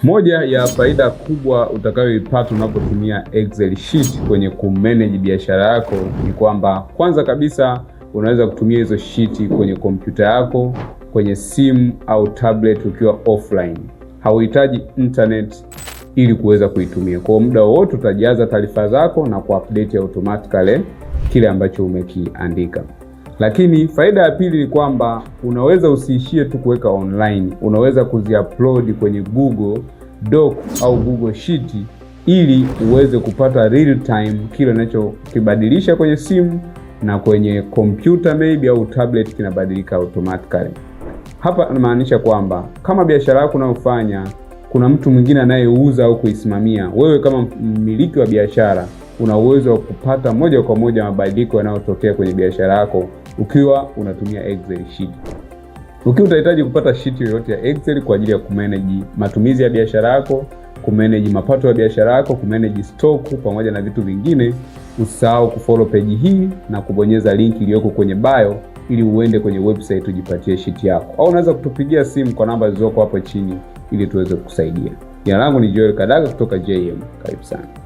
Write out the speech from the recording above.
Moja ya faida kubwa utakayoipata unapotumia Excel sheet kwenye kumanage biashara yako ni kwamba kwanza kabisa unaweza kutumia hizo sheet kwenye kompyuta yako, kwenye simu au tablet ukiwa offline. Hauhitaji internet ili kuweza kuitumia. Kwa muda wote utajaza taarifa zako na kuupdate automatically kile ambacho umekiandika. Lakini faida ya pili ni kwamba unaweza usiishie tu kuweka online, unaweza kuziupload kwenye Google Doc au Google Sheet ili uweze kupata real time kile unachokibadilisha kwenye simu na kwenye kompyuta maybe au tablet kinabadilika automatically. Hapa inamaanisha kwamba kama biashara yako unayofanya kuna mtu mwingine anayeuza au kuisimamia, wewe kama mmiliki wa biashara una uwezo wa kupata moja kwa moja mabadiliko yanayotokea kwenye biashara yako ukiwa unatumia Excel sheet. Ukiwa utahitaji kupata sheet yoyote ya Excel kwa ajili ya kumanage matumizi ya biashara yako, kumanage mapato ya biashara yako, kumanage stock pamoja na vitu vingine, usahau kufollow page hii na kubonyeza link iliyoko kwenye bio ili uende kwenye website ujipatie sheet yako. Au unaweza kutupigia simu kwa namba zilizoko hapo chini ili tuweze kukusaidia. Jina langu ni Joel Kadaga kutoka JM. Karibu sana.